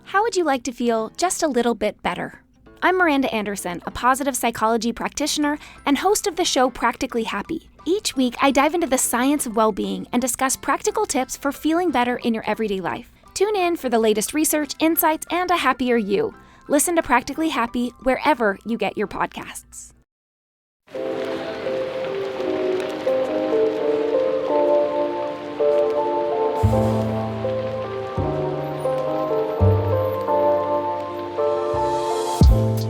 How would you like to feel just a little bit better? I'm Miranda Anderson, a positive psychology practitioner and host of the show Practically Happy. Each week, I dive into the science of well-being and discuss practical tips for feeling better in your everyday life. Tune in for the latest research, insights, and a happier you. Listen to Practically Happy wherever you get your podcasts.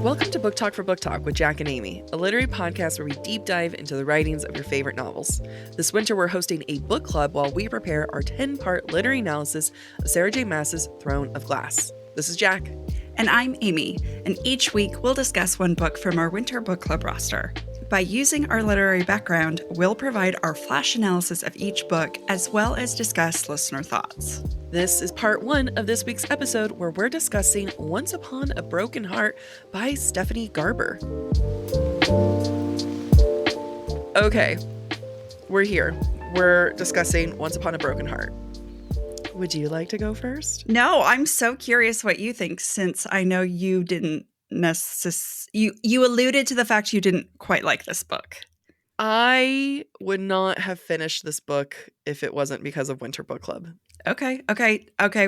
Welcome to Book Talk for Book Talk with Jack and Amy, a literary podcast where we deep dive into the writings of your favorite novels. This winter, we're hosting a book club while we prepare our 10-part literary analysis of Sarah J. Maas's Throne of Glass. This is Jack. And I'm Amy, and each week we'll discuss one book from our winter book club roster. By using our literary background, we'll provide our flash analysis of each book as well as discuss listener thoughts. This is part one of this week's episode where we're discussing Once Upon a Broken Heart by Stephanie Garber. Okay, we're here. We're discussing Once Upon a Broken Heart. Would you like to go first? No, I'm so curious what you think, since I know you didn't you alluded to the fact you didn't quite like this book. I would not have finished this book if it wasn't because of Winter Book Club. Okay.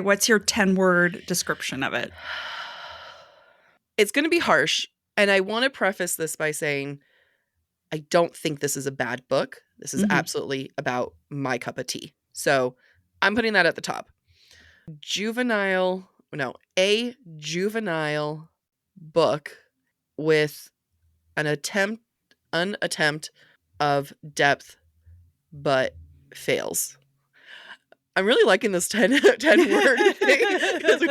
What's your 10-word description of it? It's going to be harsh, and I want to preface this by saying I don't think this is a bad book. This is absolutely about my cup of tea. So I'm putting that at the top. A juvenile book with an attempt of depth, but fails. I'm really liking this 10 word thing because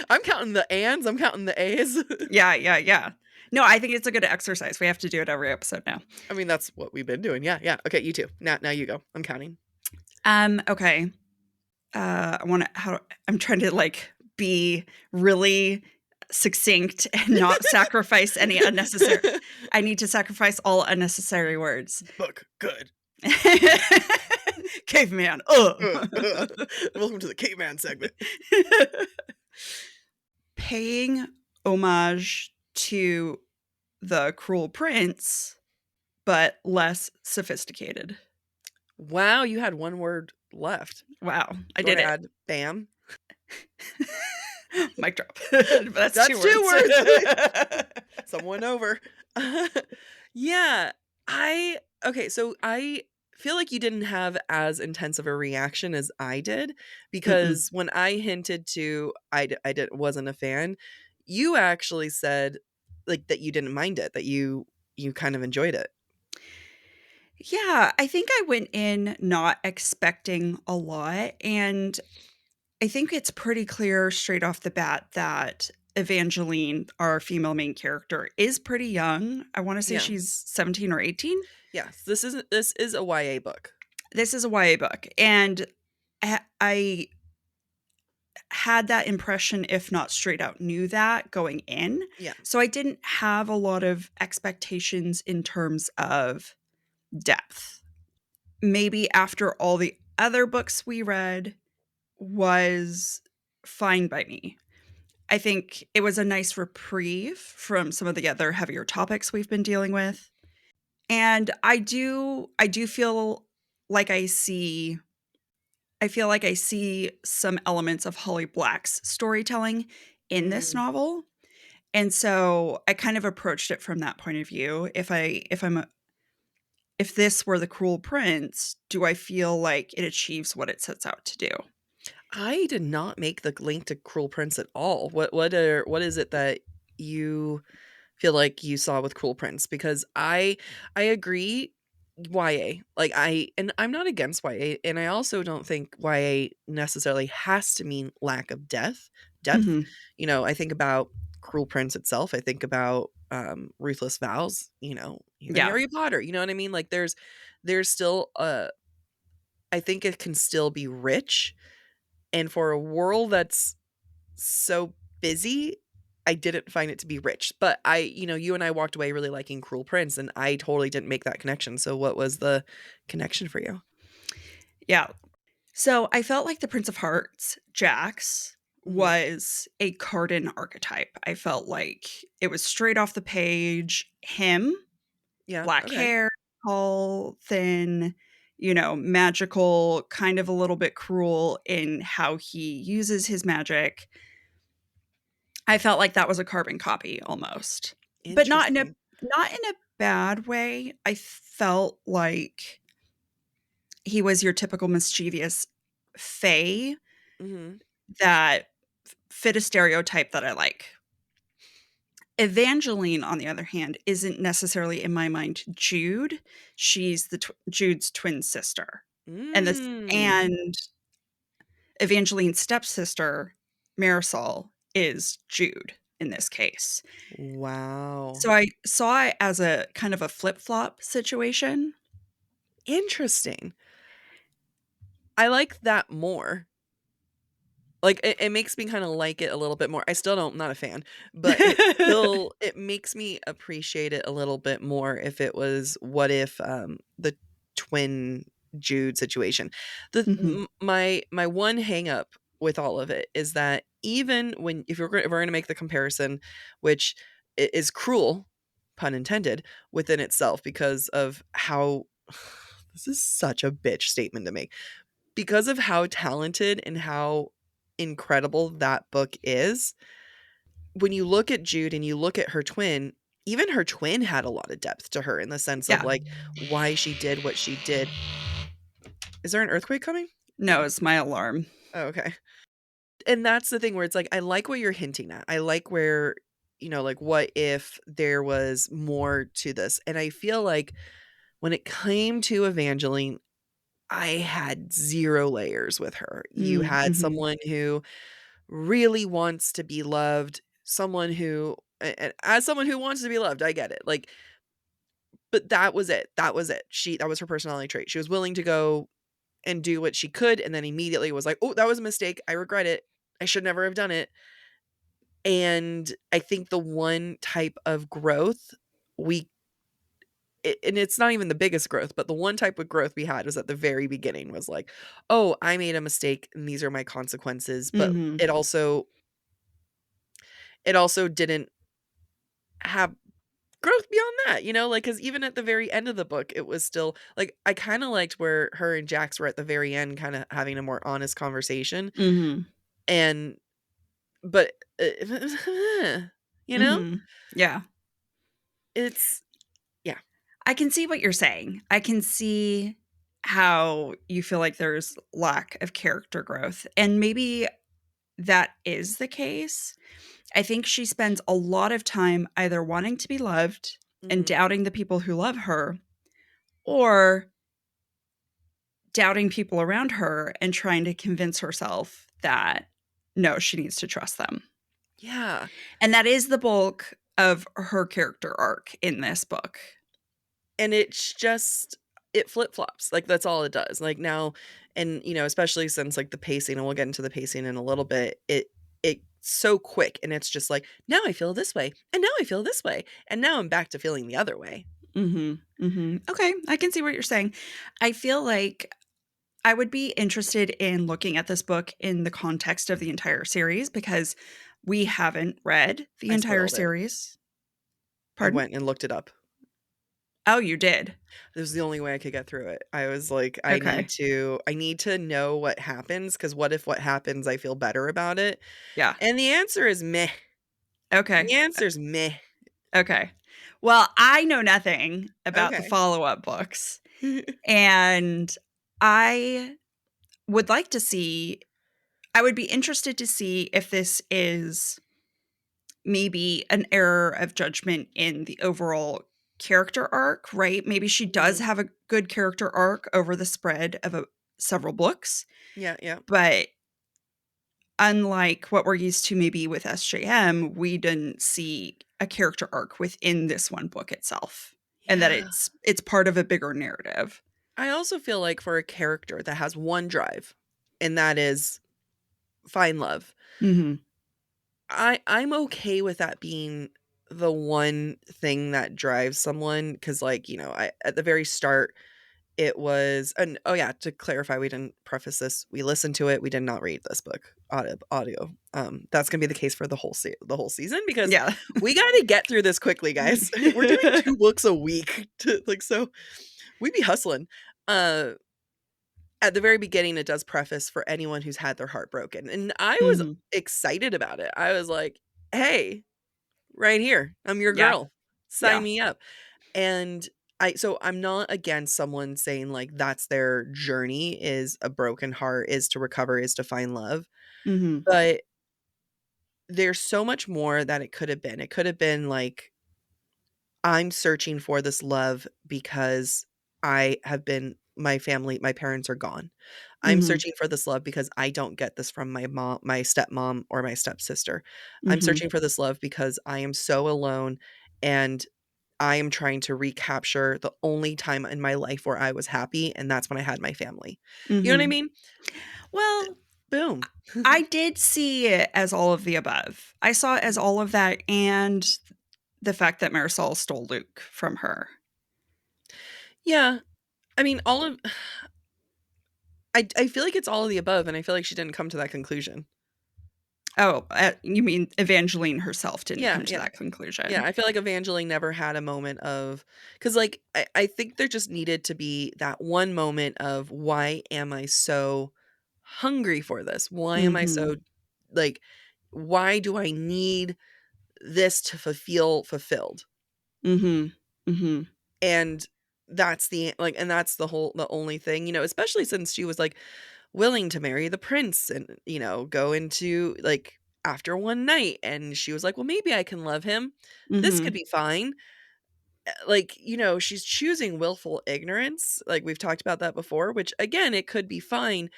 I'm counting the ands, I'm counting the A's. Yeah. No, I think it's a good exercise. We have to do it every episode now. I mean, that's what we've been doing. Yeah. Okay, you too. Now you go. I'm counting. Okay. I'm trying to be really succinct and not sacrifice any unnecessary. I need to sacrifice all unnecessary words. Book good. Caveman. Welcome to the caveman segment. Paying homage to the Cruel Prince, but less sophisticated. Wow, you had one word left. Wow, I did it. Bam. Mic drop. That's two words. Someone over. Yeah. So I feel like you didn't have as intense of a reaction as I did, because when I hinted to wasn't a fan, you actually said that you didn't mind it, that you kind of enjoyed it. Yeah, I think I went in not expecting a lot, and I think it's pretty clear straight off the bat that Evangeline, our female main character, is pretty young. I want to say she's 17 or 18. Yes, this is a YA book. This is a YA book, and I had that impression, if not straight out knew that going in. Yeah. So I didn't have a lot of expectations in terms of depth. Maybe after all the other books we read was fine by me. I think it was a nice reprieve from some of the other heavier topics we've been dealing with. And I do feel like I see some elements of Holly Black's storytelling in this novel. And so I kind of approached it from that point of view. If this were the Cruel Prince, do I feel like it achieves what it sets out to do? I did not make the link to Cruel Prince at all. What is it that you feel like you saw with Cruel Prince? Because I agree, YA. I'm not against YA, and I also don't think YA necessarily has to mean lack of depth. Mm-hmm. I think about Cruel Prince itself. I think about Ruthless Vows, Harry Potter, you know what I mean? There's still I think it can still be rich. And for a world that's so busy, I didn't find it to be rich. But you and I walked away really liking Cruel Prince, and I totally didn't make that connection. So what was the connection for you? Yeah. So I felt like the Prince of Hearts, Jax, Mhm. was a Cardan archetype. I felt like it was straight off the page. Him, Yeah, black okay. hair, tall, thin, magical, kind of a little bit cruel in how he uses his magic. I felt like that was a carbon copy almost, but Interesting. not in a bad way. I felt like he was your typical mischievous fae Mhm. that fit a stereotype that I like. Evangeline, on the other hand, isn't necessarily in my mind Jude. She's Jude's twin sister, and this Mm. and Evangeline's stepsister Marisol is Jude in this case. Wow. So I saw it as a kind of a flip-flop situation. Interesting. I like that more. Like, it makes me kinda like it a little bit more. I still don't, I'm not a fan, but it makes me appreciate it a little bit more if it was what if, the twin Jude situation. Mhm, My one hang up with all of it is that even when if we're gonna make the comparison, which is cruel, pun intended, within itself because of how this is such a bitch statement to make. Because of how talented and how incredible that book is, when you look at Jude and you look at her twin, even her twin had a lot of depth to her in the sense of, yeah. like, why she did what she did. Is there an earthquake coming? No, it's my alarm. Oh, okay. And that's the thing where it's like, I like what you're hinting at. I like where, like, what if there was more to this? And I feel like when it came to Evangeline, I had 0 layers with her. You Mm, had mhm, someone who really wants to be loved, someone who and as someone who wants to be loved, I get it, like, but that was it, that was it. That was her personality trait. She was willing to go and do what she could, and then immediately was like, "Oh, that was a mistake, I regret it, I should never have done it." And I think the one type of growth we and it's not even the biggest growth, but the one type of growth we had was at the very beginning was like, "Oh, I made a mistake and these are my consequences," but mhm. it also didn't have growth beyond that, like, because even at the very end of the book, it was still like, I kinda liked where her and Jax were at the very end kinda having a more honest conversation, Mhm, and but, you know? mhm. Yeah. It's yeah. I can see what you're saying. I can see how you feel like there's lack of character growth, and maybe that is the case. I think she spends a lot of time either wanting to be loved and Mhm. doubting the people who love her, or doubting people around her and trying to convince herself that no, she needs to trust them. Yeah, And that is the bulk of her character arc in this book. and it's just it flip-flops, like, that's all it does, like, now and, especially since, like, the pacing and we'll get into the pacing in a little bit, it's so quick, and it's just like, "Now I feel this way, and now I feel this way, and now I'm back to feeling the other way." Mhm. Mhm. Okay, I can see what you're saying. I feel like I would be interested in looking at this book in the context of the entire series because we haven't read the I entire spoiled it. series. I Pardon? went and looked it up. Oh, you did? It was the only way I could get through it. I was like, Okay. I need to know what happens because what if what happens, I feel better about it?" Yeah. And the answer is meh. Okay. The answer is meh. Okay. Well, I know nothing about the Okay. follow-up books, and I would like to see I would be interested to see if this is maybe an error of judgment in the overall character arc, right? Maybe she does Mhm. have a good character arc over the spread of several books, Yeah, yeah. but unlike what we're used to maybe with SJM, we didn't see a character arc within this one book itself, and that Yeah. it's part of a bigger narrative. I also feel like for a character that has one drive, and that is find love, Mhm. I'm okay with that being the one thing that drives someone because, like, I at the very start it was, and oh yeah, to clarify, we didn't preface this. We listened to it. We did not read this book audio. That's gonna be the case for the whole season because Yeah. we got to get through this quickly, guys. We're doing 2 books a week, so we be hustling. Uh, at the very beginning, it does preface for anyone who's had their heart broken, and I was Mhm. excited about it. I was like, "Hey, right here, I'm your Yeah. girl. Sign Yeah. me up." And I'm not against someone saying like that's their journey is a broken heart, is to recover, is to find love. Mhm. But there's so much more that it could have been. It could have been like I'm searching for this love because I have been my family, my parents are gone. I'm Mhm. searching for this love because I don't get this from my mom, my stepmom, or my stepsister. I'm Mhm. searching for this love because I am so alone and I am trying to recapture the only time in my life where I was happy, and that's when I had my family. You know what I Mhm. mean? Well, Boom. I did see it as all of the above. I saw it as Mhm. all of that and the fact that Marisol stole Luke from her. Yeah. I mean, all of I feel like it's all of the above, and I feel like she didn't come to that conclusion. Oh, you mean Evangeline herself didn't Yeah, come to yeah. that Yeah, conclusion. I feel like Evangeline never had a moment of because, like, I think there just needed to be that one moment of, "Why am I so hungry for this? Why am I Mhm. so like, why do I need this to feel fulfilled?" Mhm. Mhm. And that's the only thing, especially since she was, like, willing to marry the prince and, go into, like, after one night, and she was like, "Well, maybe I can love him. This could Mhm. be fine." Like, she's choosing willful ignorance, like, we've talked about that before, which, again, it could be fine,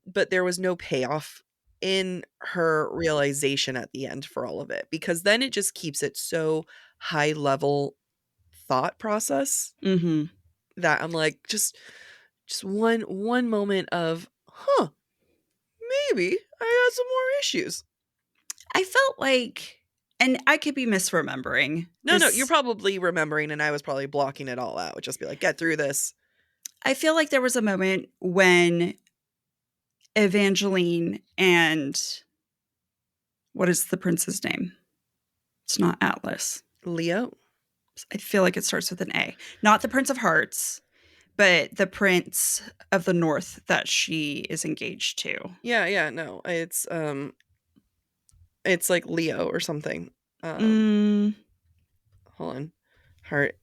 but there was no payoff in her realization at the end for all of it, because then it just keeps it so high level thought process Mhm. that I'm like, just one moment of, "Huh, maybe I got some more issues." I felt like, and I could be misremembering No, no, you're this. probably remembering, and I was probably blocking it all out, just be like, "Get through this." I feel like there was a moment when Evangeline and what is the prince's name? It's not Atlas. Leo? I feel like it starts with an A. Not the Prince of Hearts, but the Prince of the North that she is engaged to. Yeah, yeah, no, it's like Leo or something. Um, Mm, Hold on. Heart,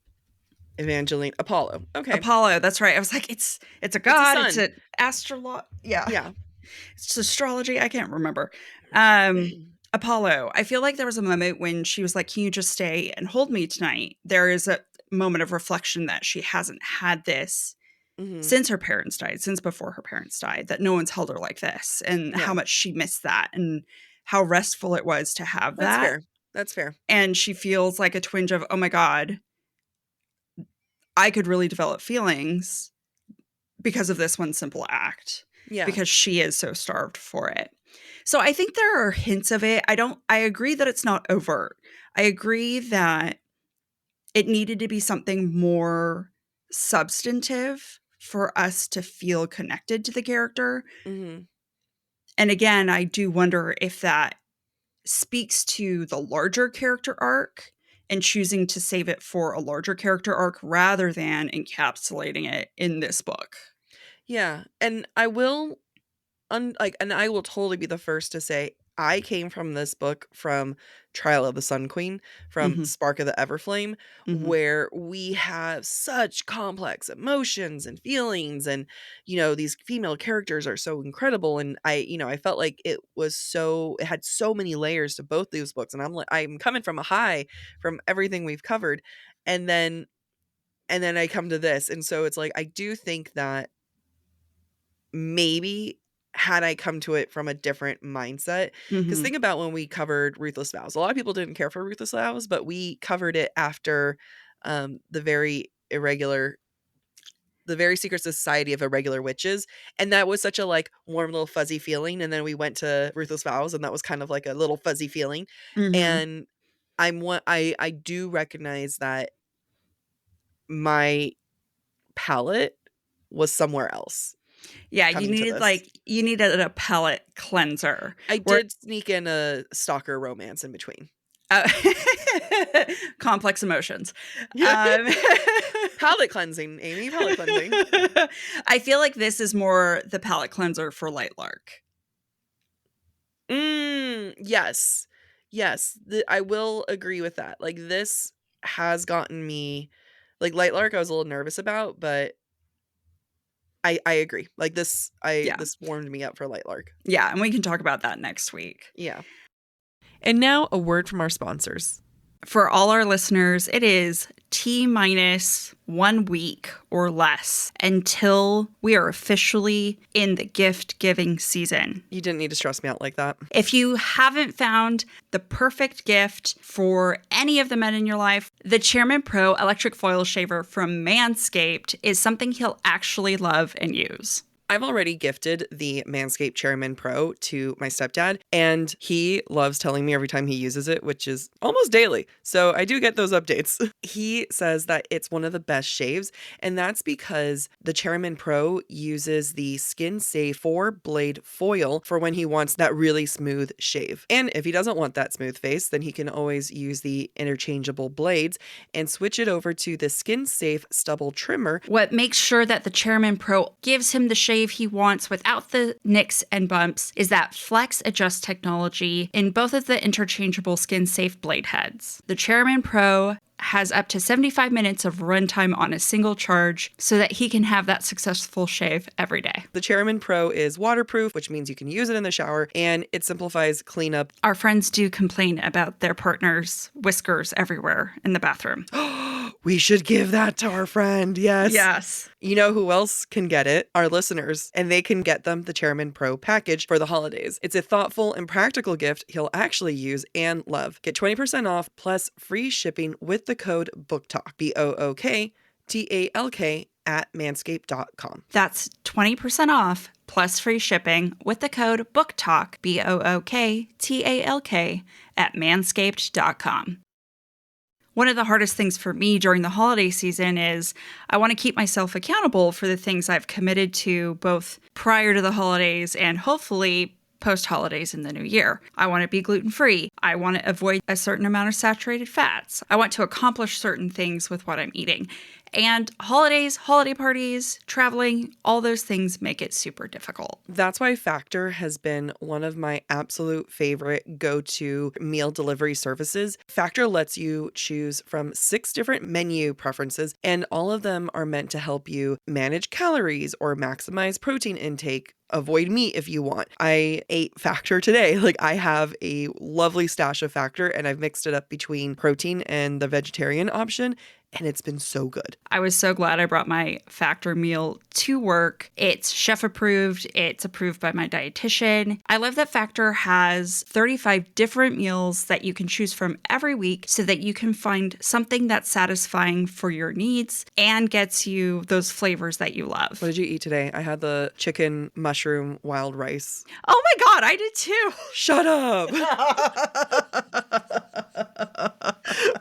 Evangeline, Apollo. Okay. Apollo, that's right. I was like, it's a It's a god, it's sun. an astrolog. Yeah. Yeah. It's astrology. I can't remember. Um, Apollo. I feel like there was a moment when she was like, "Can you just stay and hold me tonight?" There is a moment of reflection that she hasn't had this Mhm. since her parents died, since before her parents died, that no one's held her like this, and how Yeah. much she missed that, and how restful it was to have That's that. fair. That's fair. And she feels like a twinge of, oh my God, I could really develop feelings because of this one simple act, Yeah. because she is so starved for it. So I think there are hints of it. I agree that it's not overt. I agree that it needed to be something more substantive for us to feel connected to the character. Mhm. And again, I do wonder if that speaks to the larger character arc and choosing to save it for a larger character arc rather than encapsulating it in this book. Yeah, and I will and I will totally be the first to say I came from this book from Trial of the Sun Queen, from Mhm. Spark of the Everflame, Mhm. where we have such complex emotions and feelings, and these female characters are so incredible, and I felt like it had so many layers to both these books, and I'm coming from a high from everything we've covered, and then I come to this, and so it's like I do think that maybe had I come to it from a different mindset, because Mhm. think about when we covered Ruthless Vows. A lot of people didn't care for Ruthless Vows, but we covered it after, the very secret society of irregular witches, and that was such a, like, warm little fuzzy feeling, and then we went to Ruthless Vows, and that was kind of like a little fuzzy feeling, Mhm. and I do recognize that my palette was somewhere else. Yeah, you needed a palate cleanser. I did sneak in a stalker romance in between. Complex emotions. Palate cleansing, Amy. Palate cleansing. I feel like this is more the palate cleanser for Light Lark. Yes. Yes. I will agree with that. Like, this has gotten me, like, Light Lark I was a little nervous about, but I agree. Like, this warmed me up for Light Lark. Yeah, and we can talk about that next week. Yeah. And now a word from our sponsors. For all our listeners, it is T-minus 1 week or less until we are officially in the gift-giving season. You didn't need to stress me out like that. If you haven't found the perfect gift for any of the men in your life, the Chairman Pro electric foil shaver from Manscaped is something he'll actually love and use. I've already gifted the Manscaped Chairman Pro to my stepdad, and he loves telling me every time he uses it, which is almost daily. So I do get those updates. He says that it's one of the best shaves, and that's because the Chairman Pro uses the Skin Safe 4-blade foil for when he wants that really smooth shave. And if he doesn't want that smooth face, then he can always use the interchangeable blades and switch it over to the Skin Safe stubble trimmer. What makes sure that the Chairman Pro gives him the shave he wants without the nicks and bumps is that Flex Adjust technology in both of the interchangeable Skin Safe blade heads. The Chairman Pro has up to 75 minutes of runtime on a single charge so that he can have that successful shave every day. The Chairman Pro is waterproof, which means you can use it in the shower, and it simplifies cleanup. Our friends do complain about their partner's whiskers everywhere in the bathroom. We should give that to our friend. Yes. Yes. You know who else can get it? Our listeners. And they can get them the Chairman Pro package for the holidays. It's a thoughtful and practical gift he'll actually use and love. Get 20% off plus free shipping with the code BOOKTALK, BOOKTALK at manscaped.com. That's 20% off plus free shipping with the code BOOKTALK, BOOKTALK at manscaped.com. One of the hardest things for me during the holiday season is I want to keep myself accountable for the things I've committed to both prior to the holidays and hopefully post-holidays in the new year. I want to be gluten-free. I want to avoid a certain amount of saturated fats. I want to accomplish certain things with what I'm eating. And holidays, holiday parties, traveling, all those things make it super difficult. That's why Factor has been one of my absolute favorite go-to meal delivery services. Factor lets you choose from 6 different menu preferences, and all of them are meant to help you manage calories or maximize protein intake. Avoid meat if you want. I ate Factor today. Like, I have a lovely stash of Factor, and I've mixed it up between protein and the vegetarian option, and it's been so good. I was so glad I brought my Factor meal to work. It's chef approved. It's approved by my dietitian. I love that Factor has 35 different meals that you can choose from every week so that you can find something that's satisfying for your needs and gets you those flavors that you love. What did you eat today? I had the chicken mushroom wild rice. Oh my God, I did too. Shut up.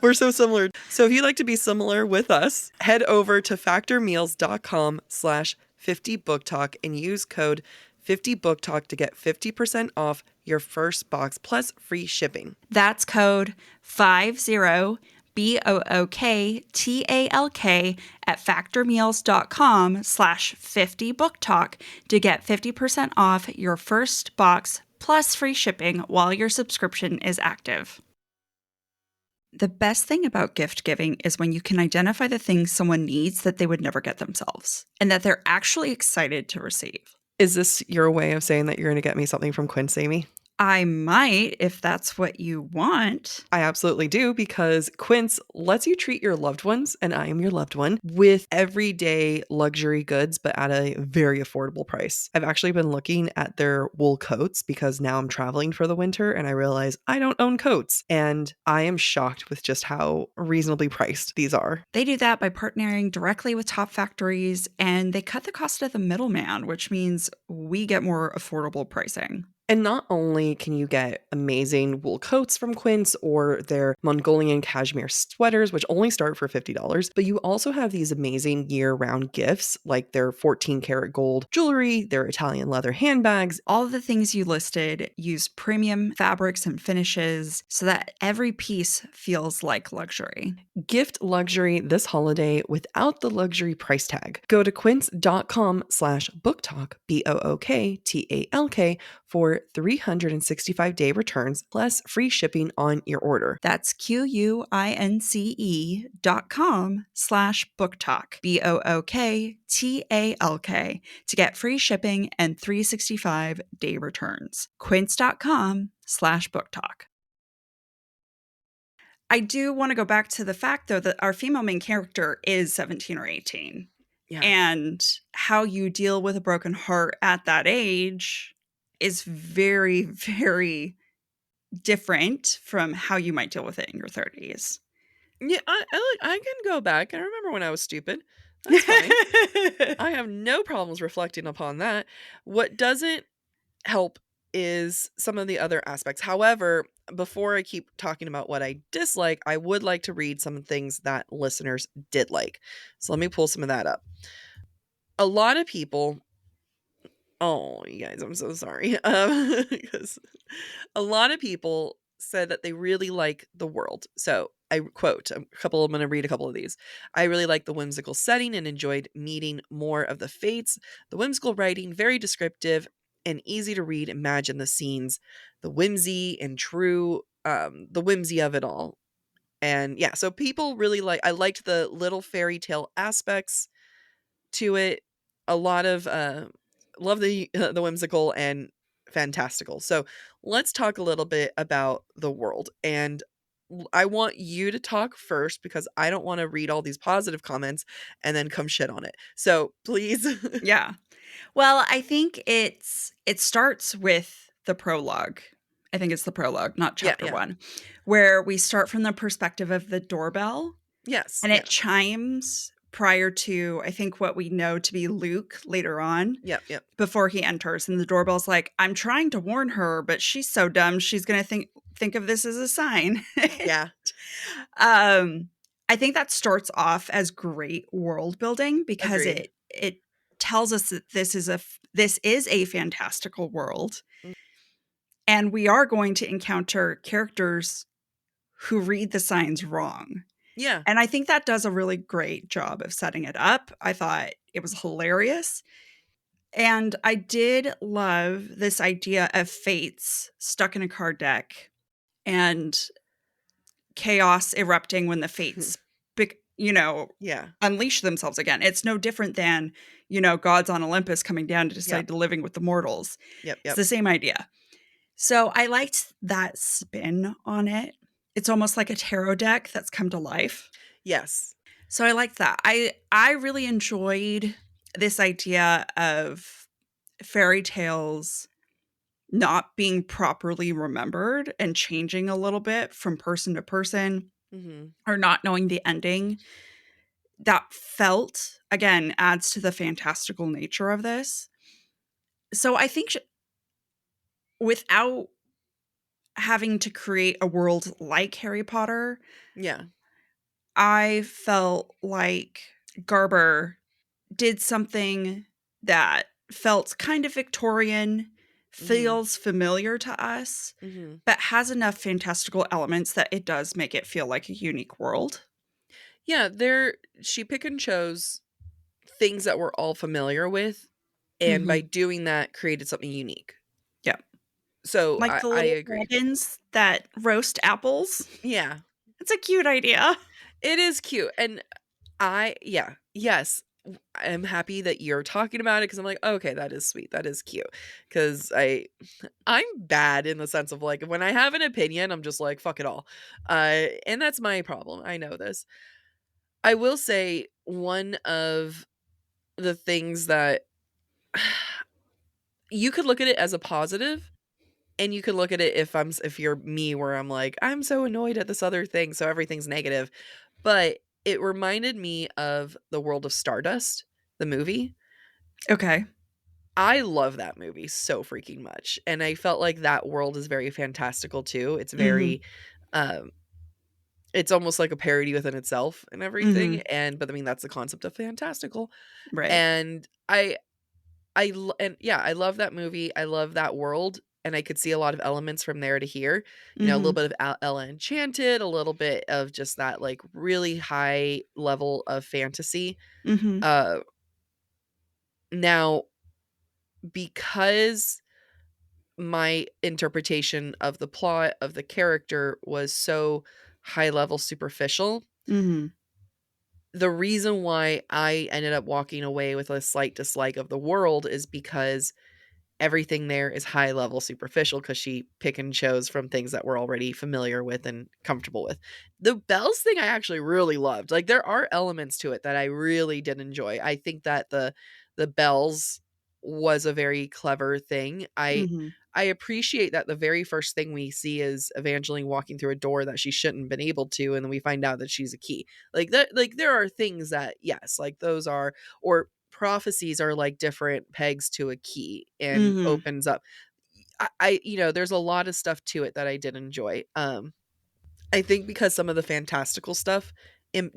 We're so similar. So if you'd like to be similar with us, head over to factormeals.com/50booktalk and use code 50booktalk to get 50% off your first box plus free shipping. That's code 50BOOKTALK at factormeals.com/50booktalk to get 50% off your first box plus free shipping while your subscription is active. The best thing about gift giving is when you can identify the things someone needs that they would never get themselves and that they're actually excited to receive. Is this your way of saying that you're going to get me something from Quince, Amy? I might, if that's what you want. I absolutely do, because Quince lets you treat your loved ones, and I am your loved one, with everyday luxury goods, but at a very affordable price. I've actually been looking at their wool coats because now I'm traveling for the winter and I realize I don't own coats. And I am shocked with just how reasonably priced these are. They do that by partnering directly with top factories, and they cut the cost of the middleman, which means we get more affordable pricing. And not only can you get amazing wool coats from Quince or their Mongolian cashmere sweaters, which only start for $50, but you also have these amazing year-round gifts like their 14 karat gold jewelry, their Italian leather handbags. All of the things you listed use premium fabrics and finishes so that every piece feels like luxury. Gift luxury this holiday without the luxury price tag. Go to quince.com/booktalk, BOOKTALK, for 365-day returns plus free shipping on your order. That's QUINCE.com/booktalk, BOOKTALK, to get free shipping and 365-day returns. Quince.com/booktalk. I do want to go back to the fact, though, that our female main character is 17 or 18. Yeah. And how you deal with a broken heart at that age is very, very different from how you might deal with it in your 30s. Yeah, I can go back. I remember when I was stupid. That's fine. I have no problems reflecting upon that. What doesn't help is some of the other aspects. However, before I keep talking about what I dislike, I would like to read some things that listeners did like. So let me pull some of that up. A lot of people, oh, you guys, I'm so sorry. Because a lot of people said that they really like the world. So I quote I'm going to read a couple of these. I really like the whimsical setting and enjoyed meeting more of the fates. The whimsical writing, very descriptive and easy to read. Imagine the scenes, the whimsy and true, the whimsy of it all. And yeah, so people really I liked the little fairy tale aspects to it. A lot of, love the whimsical and fantastical. So let's talk a little bit about the world. And I want you to talk first because I don't want to read all these positive comments and then come shit on it. So please. Yeah. Well, I think it starts with the prologue. I think it's the prologue, not chapter Yeah. 1, where we start from the perspective of the doorbell. Yes. And it chimes prior to, I think, what we know to be Luke later on. Yep. Before he enters. And the doorbell's like, I'm trying to warn her, but she's so dumb, she's going to think of this as a sign. Yeah. I think that starts off as great world building because Agreed. it tells us that this is a fantastical world. Mm. And we are going to encounter characters who read the signs wrong. Yeah. And I think that does a really great job of setting it up. I thought it was hilarious. And I did love this idea of fates stuck in a card deck and chaos erupting when the fates, Yeah. unleash themselves again. It's no different than, gods on Olympus coming down to decide to living with the mortals. Yep. It's the same idea. So I liked that spin on it. It's almost like a tarot deck that's come to life. Yes. So I liked that. I really enjoyed this idea of fairy tales not being properly remembered and changing a little bit from person to person, or not knowing the ending. That felt, again, adds to the fantastical nature of this. So I think without having to create a world like Harry Potter, Yeah. I felt like Garber did something that felt kind of Victorian, feels familiar to us, but has enough fantastical elements that it does make it feel like a unique world. Yeah, she pick and chose things that we're all familiar with, and by doing that created something unique. Yeah. So Like the I little agree. dragons that roast apples. Yeah. It's a cute idea. It is cute. And yes. I'm happy that you're talking about it because I'm like, okay, that is sweet. That is cute. Because I'm bad in the sense of like when I have an opinion, I'm just like, fuck it all. And that's my problem. I know this. I will say one of the things that you could look at it as a positive, and you could look at it if you're me where I'm like, I'm so annoyed at this other thing, so everything's negative. But it reminded me of the world of Stardust, the movie. Okay. I love that movie so freaking much, and I felt like that world is very fantastical too. It's Mhm. very, um it's almost like a parody within itself and everything, Mhm. but I mean, that's the concept of fantastical, Right. and and yeah, I love that movie, I love that world, and I could see a lot of elements from there to here, a little Mhm. bit of Ella Enchanted, a little bit of just that, like, really high level of fantasy, Mhm. uh, now because my interpretation of the plot, of the character was so high level superficial, Mhm. the reason why I ended up walking away with a slight dislike of the world is because everything there is high level superficial because she pick and chose from things that we're already familiar with and comfortable with. The bells thing I actually really loved. Like there are elements to it that I really did enjoy. I think that the bells was a very clever thing. Mhm. I appreciate that the very first thing we see is Evangeline walking through a door that she shouldn't have been able to, and then we find out that she's a key. Like that, like there are things that yes, like those are, or prophecies are like different pegs to a key and Mhm. opens up. There's a lot of stuff to it that I did enjoy. I think because some of the fantastical stuff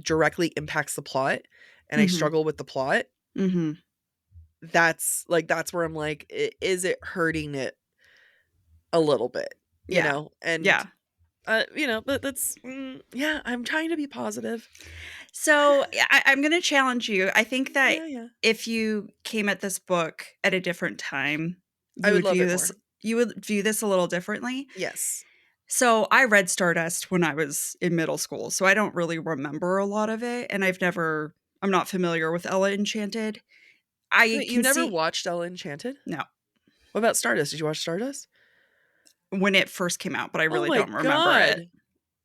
directly impacts the plot, and I Mhm. struggle with the plot. Mhm. That's where I'm like, is it hurting it a little bit? Yeah. And Yeah. but yeah. I'm trying to be positive. So, yeah, I'm gonna challenge you. I think that Yeah, yeah. if you came at this book at a different time, I would love it more. you would view this a little differently. Yes. So, I read Stardust when I was in middle school, so I don't really remember a lot of it, and I'm not familiar with Ella Enchanted. I Wait, you can never see watched Ella Enchanted? no, What about Stardust? Did you watch Stardust? when it first came out, but I Oh really my don't remember it. god.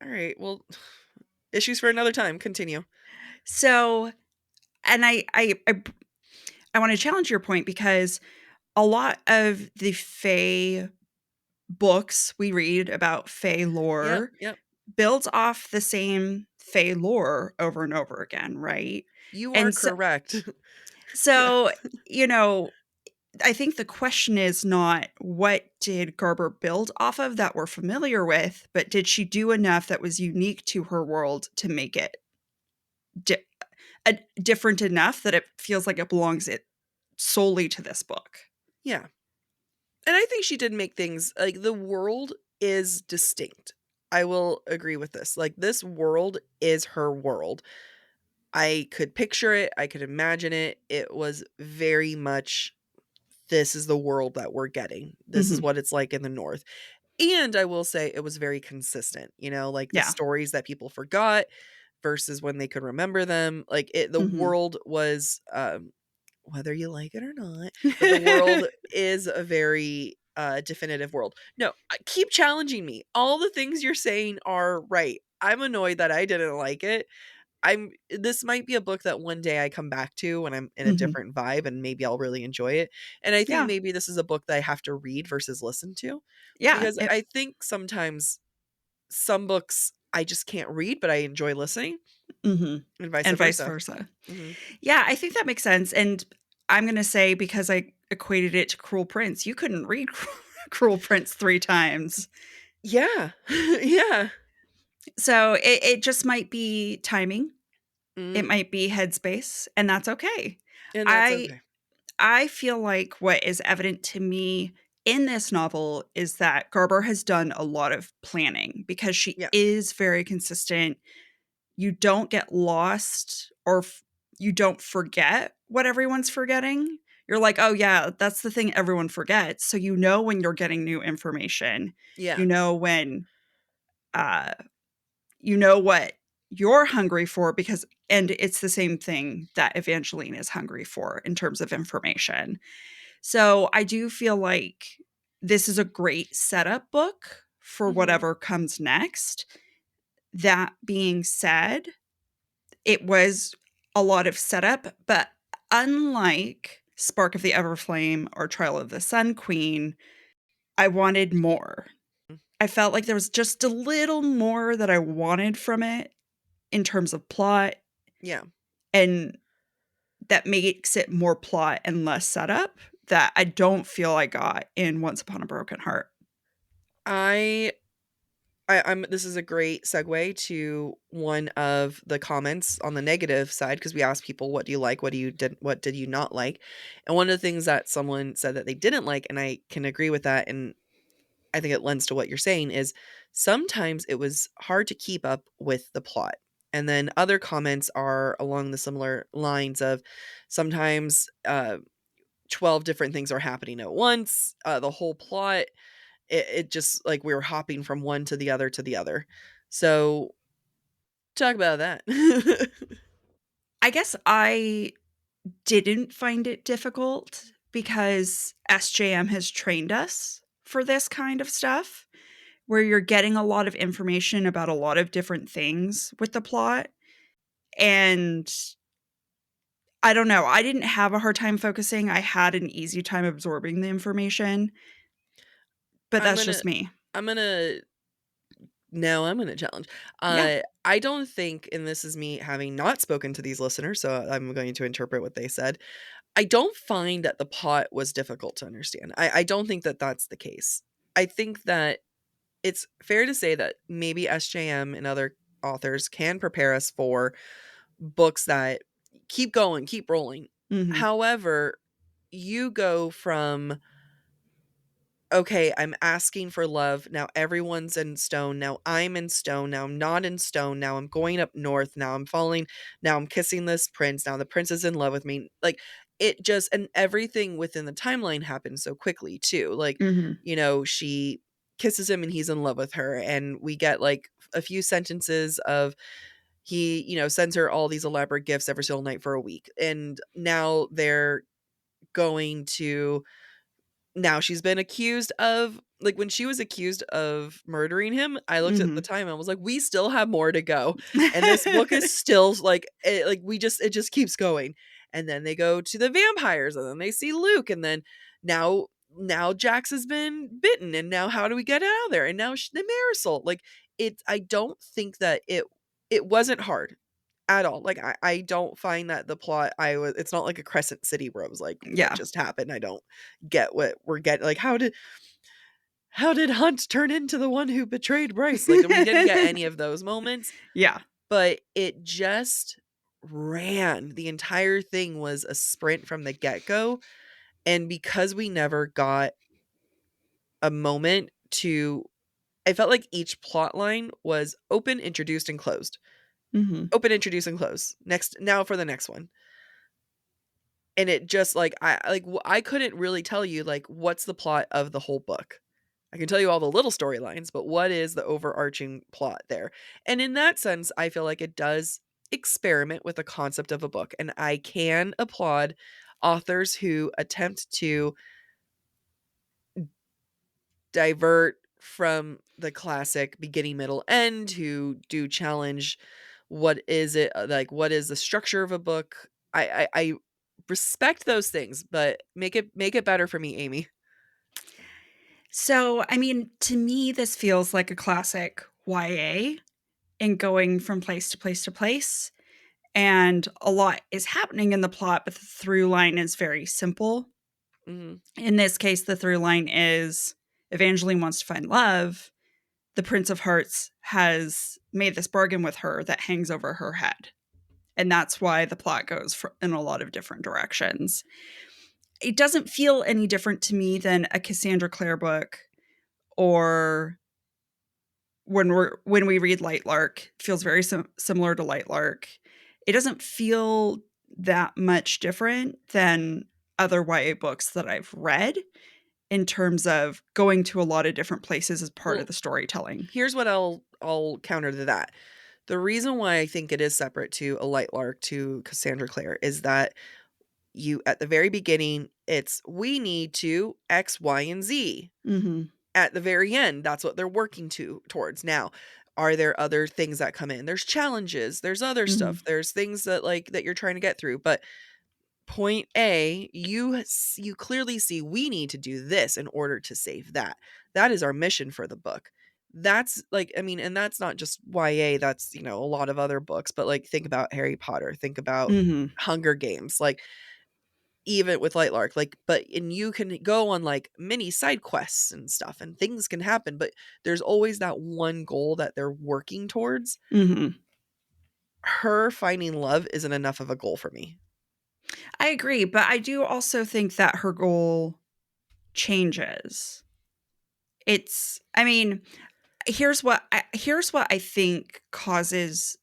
All right. Well, issues for another time. Continue. So, and I wanna challenge your point because a lot of the Fae books we read about Fae Yep, lore yep. builds off the same Fae lore over and over again, right? You are And so correct. Yeah. so, you know, I think the question is not what did Garber build off of that we're familiar with, but did she do enough that was unique to her world to make it di different enough that it feels like it belongs it solely to this book? Yeah. And I think she did make things like the world is distinct. I will agree with this. Like this world is her world. I could picture it, I could imagine it. It was very much this is the world that we're getting. This is Mhm. what it's like in the north. And I will say it was very consistent, like the Yeah. stories that people forgot versus when they could remember them. The Mhm. world was whether you like it or not, but the world is a very definitive world. No, keep challenging me. All the things you're saying are right. I'm annoyed that I didn't like it. This might be a book that one day I come back to when I'm in a Mhm. different vibe and maybe I'll really enjoy it. And I think Yeah. maybe this is a book that I have to read versus listen to Yeah, because it I think sometimes some books I just can't read, but I enjoy listening mhm, and vice and vice versa. versa. Mhm. Yeah, I think that makes sense, and I'm gonna say because I equated it to Cruel Prince, you couldn't read Cruel Prince 3 times. Yeah. Yeah. So, it just might be timing, it Mhm. might be headspace, and that's okay. And that's I okay. I feel like what is evident to me in this novel is that Garber has done a lot of planning because she Yeah. is very consistent. You don't get lost or you don't forget what everyone's forgetting. You're like, "Oh, yeah, that's the thing everyone forgets." So you know when you're getting new information. Yeah. You know when, uh, you know what you're hungry for because and it's the same thing that Evangeline is hungry for in terms of information. So I do feel like this is a great setup book for Mhm. whatever comes next. That being said, it was a lot of setup, but unlike Spark of the Everflame or Trial of the Sun Queen, I wanted more. I felt like there was just a little more that I wanted from it in terms of plot, Yeah. and that makes it more plot and less setup that I don't feel I got in Once Upon a Broken Heart. I'm this is a great segue to one of the comments on the negative side, because we asked people, what do you like, what did you not like? And one of the things that someone said that they didn't like, and I can agree with that, and I think it lends to what you're saying, is sometimes it was hard to keep up with the plot. And then other comments are along the similar lines of sometimes 12 different things are happening at once. The whole plot, it just like we were hopping from one to the other to the other. So talk about that. I guess I didn't find it difficult because SJM has trained us for this kind of stuff, where you're getting a lot of information about a lot of different things with the plot. And I don't know, I didn't have a hard time focusing. I had an easy time absorbing the information, but I'm that's gonna just me. I'm gonna No, I'm gonna challenge. Yeah. I don't think, and this is me having not spoken to these listeners, so I'm going to interpret what they said. I don't find that the plot was difficult to understand. I don't think that that's the case. I think that it's fair to say that maybe SJM and other authors can prepare us for books that keep going, keep rolling. Mhm. However, you go from, okay, I'm asking for love. Now everyone's in stone. Now I'm in stone. Now I'm not in stone. Now I'm going up north. Now I'm falling. Now I'm kissing this prince. Now the prince is in love with me. Like it just, and everything within the timeline happens so quickly too. Like, Mhm. she kisses him and he's in love with her. And we get like a few sentences of he, sends her all these elaborate gifts every single night for a week. And now they're going to now she's been accused of, like, when she was accused of murdering him, I looked at the Mhm. time and was like, "We still have more to go." And this book is still it just keeps going. And then they go to the vampires and then they see Luke, and then now Jax has been bitten, and now how do we get out of there? And now the Marisol. Like I don't think that it wasn't hard at all. Like I don't find that the plot it's not like a Crescent City where I was like, what Yeah. just happened? I don't get what we're getting. Like how did Hunt turn into the one who betrayed Bryce? Like we didn't get any of those moments, Yeah. but it just ran. The entire thing was a sprint from the get-go. And because we never got a moment to I felt like each plot line was open, introduced, and closed. Mhm. Open, introduce, and close. Next, now for the next one. And it just like I couldn't really tell you like what's the plot of the whole book. I can tell you all the little storylines, but what is the overarching plot there? And in that sense, I feel like it does experiment with the concept of a book, and I can applaud authors who attempt to divert from the classic beginning, middle, end, who do challenge what is it like, what is the structure of a book. I respect those things, but make it better for me, Amy. So, I mean, to me, this feels like a classic YA and going from place to place to place. And a lot is happening in the plot, but the through line is very simple. Mhm. In this case, the through line is Evangeline wants to find love. The Prince of Hearts has made this bargain with her that hangs over her head. And that's why the plot goes in a lot of different directions. It doesn't feel any different to me than a Cassandra Clare book, or when we read Lightlark, it feels very similar to Lightlark. It doesn't feel that much different than other YA books that I've read in terms of going to a lot of different places as part of Well, the storytelling. here's what I'll counter to that. The reason why I think it is separate to a Light Lark to Cassandra Clare is that you at the very beginning, it's we need to X, Y, and Z. Mhm. At the very end, that's what they're working towards. Now, are there other things that come in? There's challenges, there's other Mhm. stuff, there's things that that you're trying to get through. But point A, you clearly see we need to do this in order to save that. That is our mission for the book. That's like, I mean, and that's not just YA, that's, a lot of other books, but like think about Harry Potter, think about Mhm. Hunger Games. Like even with Lightlark, like, and you can go on like mini side quests and stuff and things can happen, but there's always that one goal that they're working towards. Mm-hmm. Her finding love isn't enough of a goal for me. I agree, but I do also think that her goal changes. I mean, here's what I think causes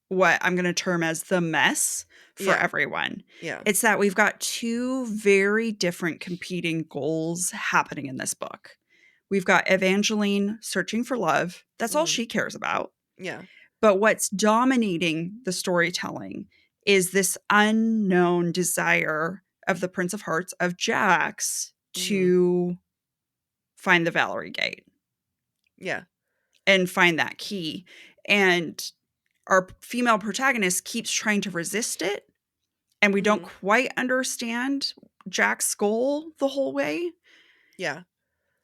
what I'm going to term as the mess for everyone. Yeah. It's that we've got two very different competing goals happening in this book. We've got Evangeline searching for love. That's all she cares about. Yeah. But what's dominating the storytelling is this unknown desire of the Prince of Hearts, of Jax, to find the Valerie Gate. Yeah. And find that key. And our female protagonist keeps trying to resist it. And we don't quite understand Jack's goal the whole way. Yeah.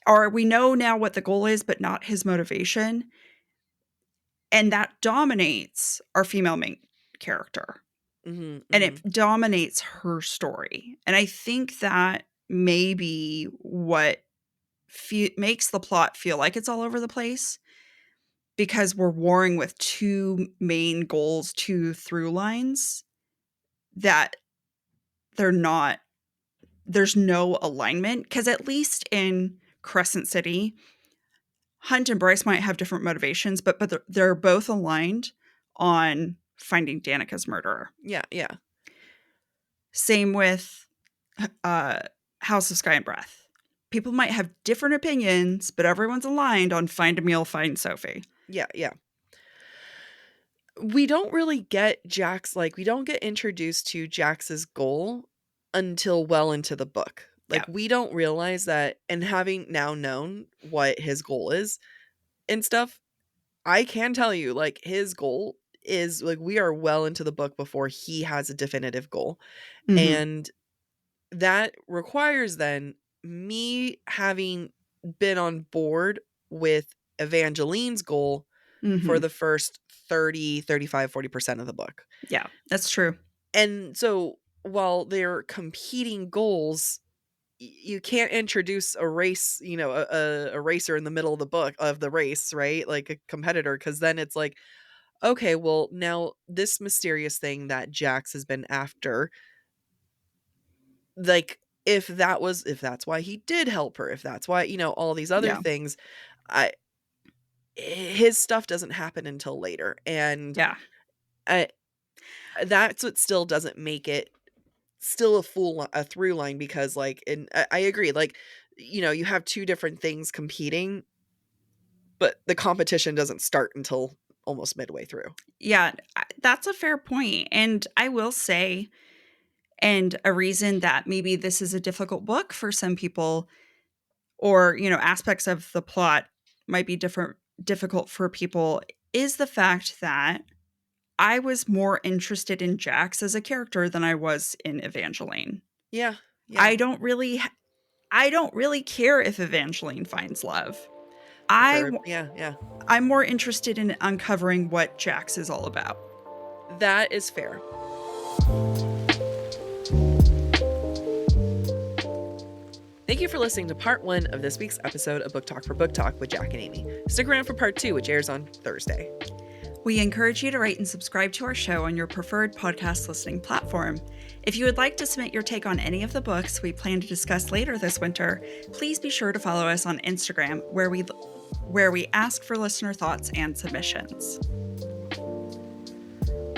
Or we know now what the goal is, but not his motivation. And that dominates our female main character. And it dominates her story. And I think that may be what makes the plot feel like it's all over the place. Because we're warring with two main goals, two through lines that there's no alignment. Because at least in Crescent City, Hunt and Bryce might have different motivations, but they're both aligned on finding Danica's murderer. Yeah, yeah. Same with House of Sky and Breath. People might have different opinions, but everyone's aligned on find Emil, find Sophie. Yeah, yeah. We don't really get Jax, like, we don't get introduced to Jax's goal until well into the book. Like, we don't realize that, and having now known what his goal is and stuff, I can tell you, like, his goal is, like, we are well into the book before he has a definitive goal. And that requires then me having been on board with Evangeline's goal for the first 30, 35, 40% of the book. Yeah, that's true. And so while they're competing goals, you can't introduce a race, you know, a racer in the middle of the book of the race, right? Like a competitor, because then it's like, okay, well, now this mysterious thing that Jax has been after, like, if that's why he did help her, if that's why, you know, all these other things, his stuff doesn't happen until later. And that's what still doesn't make it still a through line, because like, and I agree, like, you know, you have two different things competing, but the competition doesn't start until almost midway through. Yeah, that's a fair point. And I will say, and a reason that maybe this is a difficult book for some people, or, you know, aspects of the plot might be difficult for people, is the fact that I was more interested in Jax as a character than I was in Evangeline. Yeah. I don't really care if Evangeline finds love. I'm more interested in uncovering what Jax is all about. That is fair. Thank you for listening to part 1 of this week's episode of Book Talk for Book Talk with Jack and Amy. Stick around for part 2, which airs on Thursday. We encourage you to rate and subscribe to our show on your preferred podcast listening platform. If you would like to submit your take on any of the books we plan to discuss later this winter, please be sure to follow us on Instagram, where we ask for listener thoughts and submissions.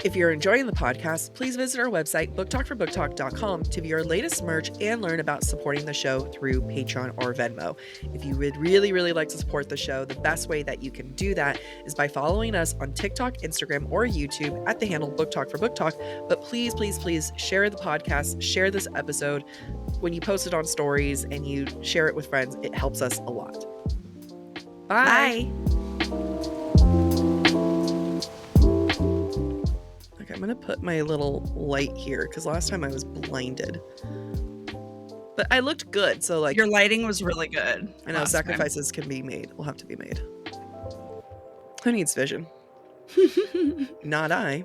If you're enjoying the podcast, please visit our website, booktalkforbooktalk.com, to view our latest merch and learn about supporting the show through Patreon or Venmo. If you would really, really like to support the show, the best way that you can do that is by following us on TikTok, Instagram, or YouTube at the handle Book Talk for Book Talk. But please, please, please share the podcast, share this episode. When you post it on stories and you share it with friends, it helps us a lot. Bye. I'm going to put my little light here because last time I was blinded. But I looked good, so like... Your lighting was really good. I know, sacrifices can be made. Will have to be made. Who needs vision? Not I.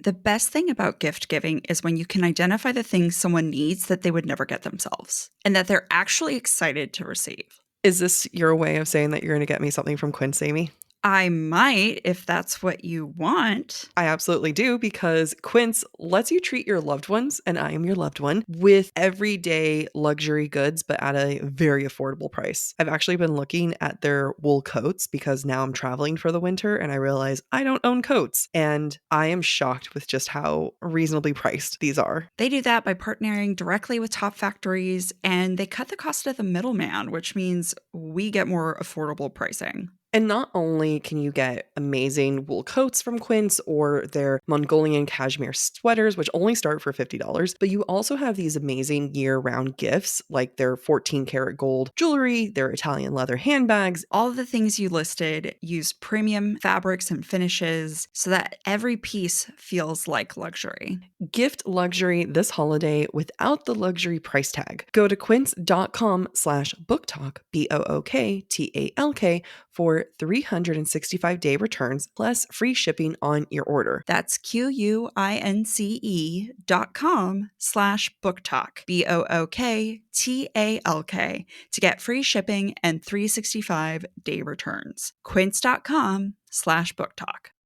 The best thing about gift giving is when you can identify the things someone needs that they would never get themselves, and that they're actually excited to receive. Is this your way of saying that you're going to get me something from Quince, Amy? I might, if that's what you want. I absolutely do, because Quince lets you treat your loved ones, and I am your loved one, with everyday luxury goods, but at a very affordable price. I've actually been looking at their wool coats because now I'm traveling for the winter and I realize I don't own coats. And I am shocked with just how reasonably priced these are. They do that by partnering directly with top factories, and they cut the cost of the middleman, which means we get more affordable pricing. And not only can you get amazing wool coats from Quince or their Mongolian cashmere sweaters, which only start for $50, but you also have these amazing year-round gifts like their 14 karat gold jewelry, their Italian leather handbags. All of the things you listed use premium fabrics and finishes so that every piece feels like luxury. Gift luxury this holiday without the luxury price tag. Go to quince.com/booktalk, BOOKTALK, for 365-day returns plus free shipping on your order. That's QUINCE.com/booktalk, BOOKTALK, to get free shipping and 365-day returns. Quince.com/booktalk.